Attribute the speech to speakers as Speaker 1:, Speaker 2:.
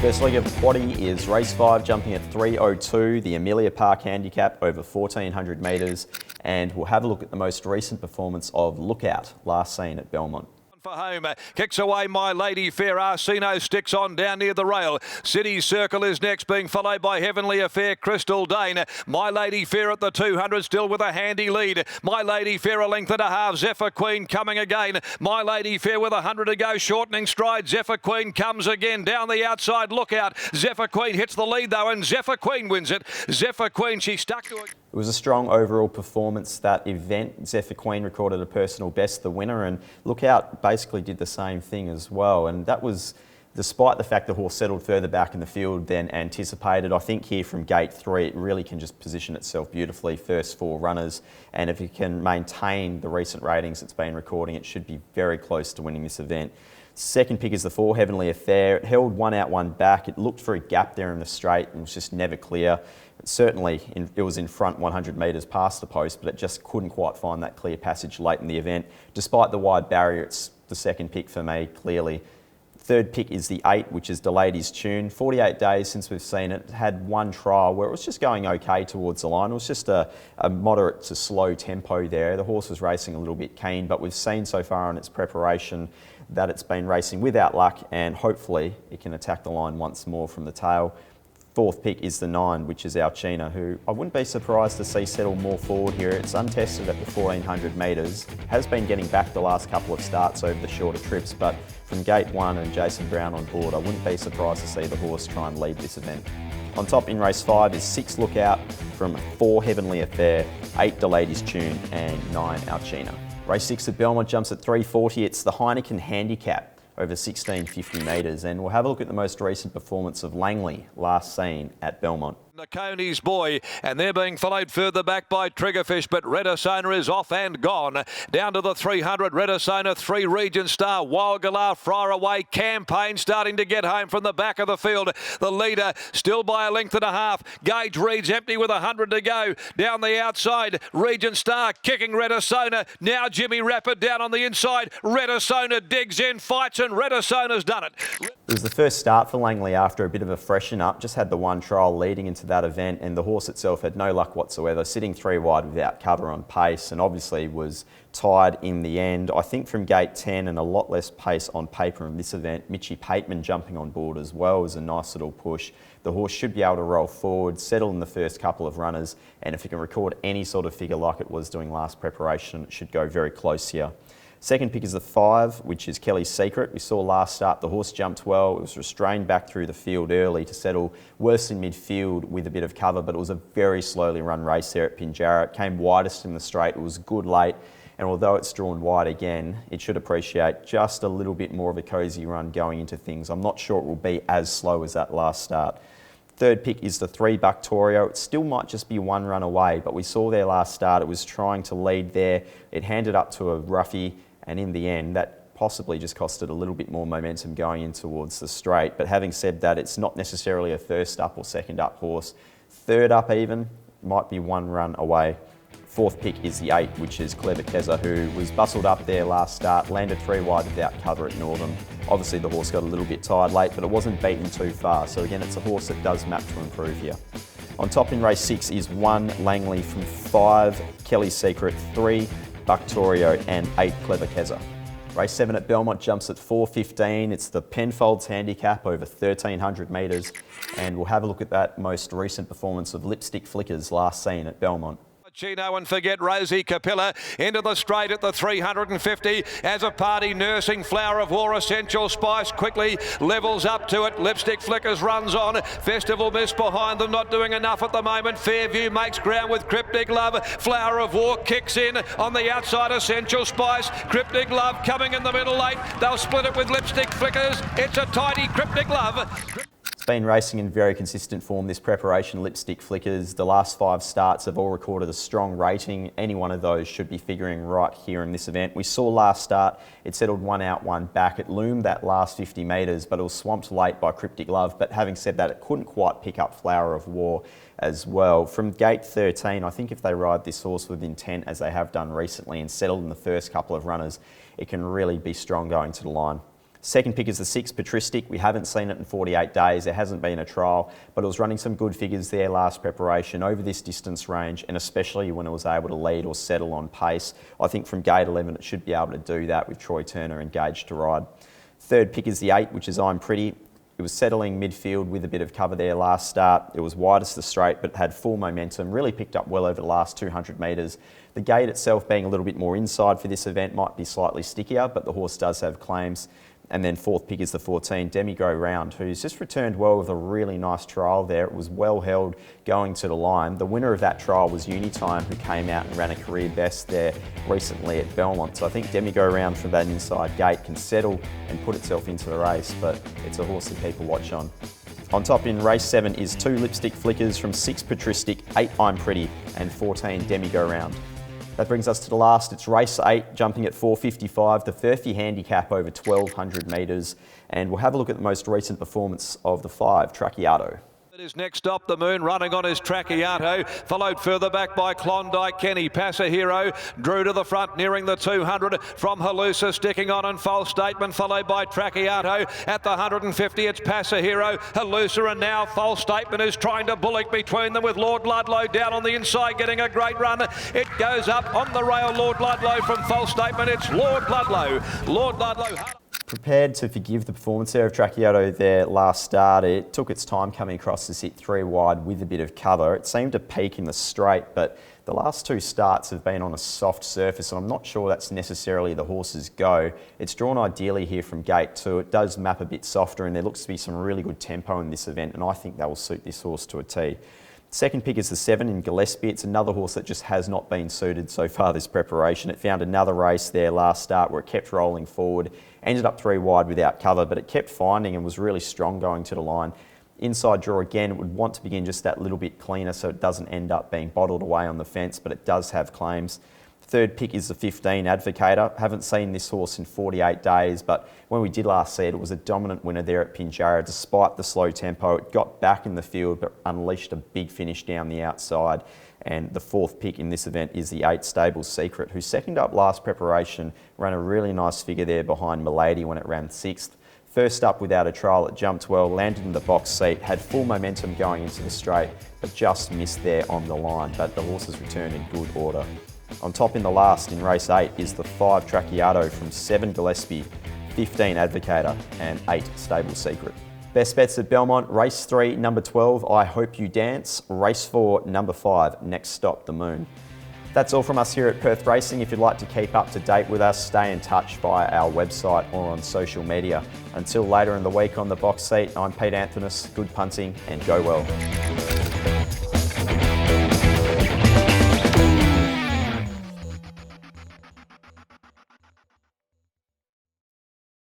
Speaker 1: First leg of the quaddie is race 5, jumping at 3:02, the Amelia Park Handicap over 1,400 metres, and we'll have a look at the most recent performance of Lookout, last seen at Belmont.
Speaker 2: For home, kicks away My Lady Fair. Arsino sticks on down near the rail. City Circle is next, being followed by Heavenly Affair, Crystal Dane. My Lady Fair at the 200, still with a handy lead. My Lady Fair a length and a half. Zephyr Queen coming again. My Lady Fair with 100 to go, shortening stride. Zephyr Queen comes again down the outside. Lookout. Zephyr Queen hits the lead though, and Zephyr Queen wins it. Zephyr Queen, she stuck to it.
Speaker 1: It was a strong overall performance, that event. Zephyr Queen recorded a personal best, the winner, and Lookout basically did the same thing as well. And that was despite the fact the horse settled further back in the field than anticipated. I think here from gate 3, it really can just position itself beautifully, first 4 runners. And if it can maintain the recent ratings it's been recording, it should be very close to winning this event. Second pick is the 4, Heavenly Affair. It held 1 out, 1 back. It looked for a gap there in the straight and was just never clear. Certainly, it was in front 100 metres past the post, but it just couldn't quite find that clear passage late in the event. Despite the wide barrier, it's the second pick for me, clearly. Third pick is the 8, which is Delayed His Tune. 48 days since we've seen it. Had 1 trial where it was just going okay towards the line. It was just a moderate to slow tempo there. The horse was racing a little bit keen, but we've seen so far in its preparation that it's been racing without luck, and hopefully it can attack the line once more from the tail. Fourth pick is the 9, which is Alcina, who I wouldn't be surprised to see settle more forward here. It's untested at the 1,400 metres, has been getting back the last couple of starts over the shorter trips, but from gate 1 and Jason Brown on board, I wouldn't be surprised to see the horse try and lead this event. On top in race 5 is 6 Lookout from 4 Heavenly Affair, 8 Delayed His Tune and 9 Alcina. Race 6 at Belmont jumps at 3:40. It's the Heineken Handicap over 1,650 metres, and we'll have a look at the most recent performance of Langley, last seen at Belmont.
Speaker 2: Coney's Boy, and they're being followed further back by Triggerfish, but Redisona is off and gone. Down to the 300, Redisona, 3 Regent Star, Wild Galar, Friar Away, Campaign starting to get home from the back of the field. The leader still by a length and a half. Gage Reed's empty with 100 to go. Down the outside, Regent Star kicking Redisona. Now Jimmy Rapid down on the inside. Redisona digs in, fights, and Redisona's done it.
Speaker 1: It was the first start for Langley after a bit of a freshen up. Just had the 1 trial leading into that event, and the horse itself had no luck whatsoever, sitting 3 wide without cover on pace, and obviously was tired in the end. I think from gate 10 and a lot less pace on paper in this event, Mitchy Pateman jumping on board as well was a nice little push. The horse should be able to roll forward, settle in the first couple of runners, and if it can record any sort of figure like it was doing last preparation, it should go very close here. Second pick is the 5, which is Kelly's Secret. We saw last start the horse jumped well. It was restrained back through the field early to settle worse in midfield with a bit of cover, but it was a very slowly run race there at Pinjarra. It came widest in the straight. It was good late, and although it's drawn wide again, it should appreciate just a little bit more of a cosy run going into things. I'm not sure it will be as slow as that last start. Third pick is the 3 Buctorio. It still might just be 1 run away, but we saw their last start. It was trying to lead there. It handed up to a roughie, and in the end, that possibly just costed a little bit more momentum going in towards the straight. But having said that, it's not necessarily a first up or second up horse. Third up even, might be 1 run away. Fourth pick is the 8, which is Clever Keza, who was bustled up there last start, landed 3 wide without cover at Northam. Obviously the horse got a little bit tired late, but it wasn't beaten too far. So again, it's a horse that does map to improve here. On top in race 6 is 1 Langley from 5 Kelly's Secret, 3 Buctorio and 8 Clever Keza. Race 7 at Belmont jumps at 4:15. It's the Penfolds Handicap over 1,300 metres, and we'll have a look at that most recent performance of Lipstick Flickers, last seen at Belmont.
Speaker 2: Chino and Forget Rosie Capilla into the straight at the 350 as a party nursing Flower of War Essential Spice quickly levels up to it. Lipstick Flickers runs on. Festival Miss behind them, not doing enough at the moment. Fairview makes ground with Cryptic Love. Flower of War kicks in on the outside. Essential Spice. Cryptic Love coming in the middle late. They'll split it with Lipstick Flickers. It's a tidy Cryptic Love.
Speaker 1: Been racing in very consistent form this preparation, Lipstick Flickers. The last 5 starts have all recorded a strong rating. Any one of those should be figuring right here in this event. We saw last start, it settled 1 out, 1 back. It loomed that last 50 metres, but it was swamped late by Cryptic Love. But having said that, it couldn't quite pick up Flower of War as well. From gate 13, I think if they ride this horse with intent, as they have done recently, and settled in the first couple of runners, it can really be strong going to the line. Second pick is the 6, Patristic. We haven't seen it in 48 days. There hasn't been a trial, but it was running some good figures there last preparation over this distance range, and especially when it was able to lead or settle on pace. I think from gate 11 it should be able to do that with Troy Turner engaged to ride. Third pick is the 8, which is I'm Pretty. It was settling midfield with a bit of cover there last start. It was widest the straight, but had full momentum, really picked up well over the last 200 metres. The gate itself being a little bit more inside for this event might be slightly stickier, but the horse does have claims. And then fourth pick is the 14, Demi-Go Round, who's just returned well with a really nice trial there. It was well held going to the line. The winner of that trial was Unitime, who came out and ran a career best there recently at Belmont. So I think Demi-Go Round from that inside gate can settle and put itself into the race, but it's a horse that people watch on. On top in race 7 is 2 Lipstick Flickers from 6 Patristic, 8 I'm Pretty and 14 Demi-Go Round. That brings us to the last. It's race 8, jumping at 4.55, the Furphy handicap over 1,200 metres. And we'll have a look at the most recent performance of the 5, Tracciato.
Speaker 2: It is next up, the Moon running on his Tracciato, followed further back by Klondike Kenny. Passahero drew to the front, nearing the 200 from Halusa, sticking on and False Statement, followed by Tracciato. At the 150, it's Passahero, Halusa, and now False Statement is trying to bullock between them with Lord Ludlow down on the inside, getting a great run. It goes up on the rail, Lord Ludlow from False Statement. It's Lord Ludlow. Lord Ludlow.
Speaker 1: Prepared to forgive the performance there of Tracciato there last start. It took its time coming across to sit 3 wide with a bit of cover. It seemed to peak in the straight, but the last 2 starts have been on a soft surface, and I'm not sure that's necessarily the horse's go. It's drawn ideally here from gate 2. It does map a bit softer, and there looks to be some really good tempo in this event, and I think that will suit this horse to a T. Second pick is the 7 in Gillespie. It's another horse that just has not been suited so far this preparation. It found another race there last start where it kept rolling forward, ended up 3 wide without cover, but it kept finding and was really strong going to the line. Inside draw again, it would want to begin just that little bit cleaner so it doesn't end up being bottled away on the fence, but it does have claims. Third pick is the 15, Advocator. Haven't seen this horse in 48 days, but when we did last see it, it was a dominant winner there at Pinjarra. Despite the slow tempo, it got back in the field, but unleashed a big finish down the outside. And the fourth pick in this event is the 8, Stable Secret, who second up last preparation, ran a really nice figure there behind Milady when it ran 6th. First up without a trial, it jumped well, landed in the box seat, had full momentum going into the straight, but just missed there on the line. But the horse has returned in good order. On top in the last in race 8 is the 5 Tracciato from 7 Gillespie, 15 Advocator and 8 Stable Secret. Best bets at Belmont, race 3, number 12, I Hope You Dance, race 4, number 5, Next Stop the Moon. That's all from us here at Perth Racing. If you'd like to keep up to date with us, stay in touch via our website or on social media. Until later in the week on the box seat, I'm Pete Anthonus, good punting and go well.